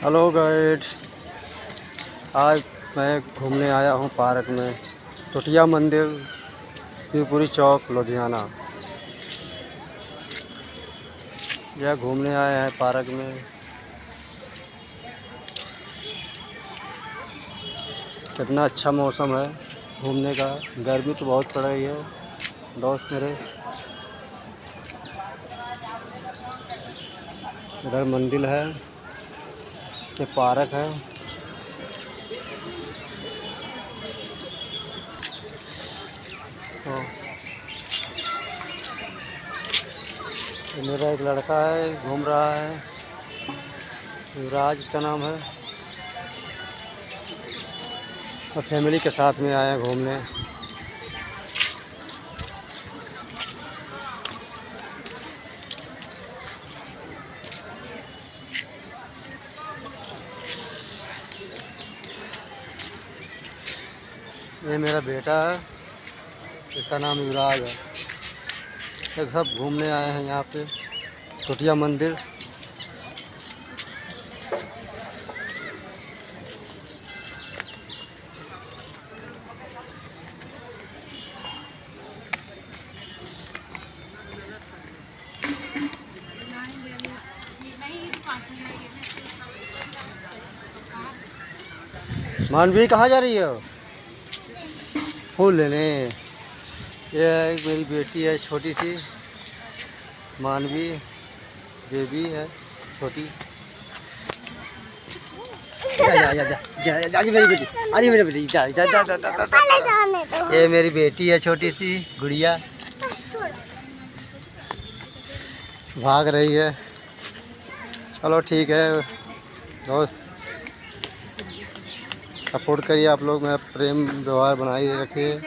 Hello guide, आज मैं घूमने आया हूँ पार्क में। टुटिया मंदिर, शिवपुरी चौक, लुधियाना। यह घूमने आए हैं पार्क में। कितना अच्छा मौसम है घूमने का। गर्मी तो बहुत पड़ रही है दोस्त मेरे। इधर मंदिर है, ये पार्क है। तो ये मेरा एक लड़का है, घूम रहा है, युवराज उसका नाम है। और फैमिली के साथ में आए हैं घूमने। ये मेरा बेटा है, इसका नाम युवराज है। ये सब घूमने आए हैं यहाँ पे टुटिया मंदिर। मानवी कहाँ जा रही हो? फूल लेने। ये एक मेरी बेटी है छोटी सी, मानवी बेबी है छोटी। जा जा जा जा जा जा मेरी बेटी, अरे मेरी बेटी, जा जा जा जा जा। ये मेरी बेटी है छोटी सी गुड़िया, भाग रही है। चलो ठीक है दोस्त, सपोर्ट करिए आप लोग, मेरा प्रेम व्यवहार बनाए रखिए।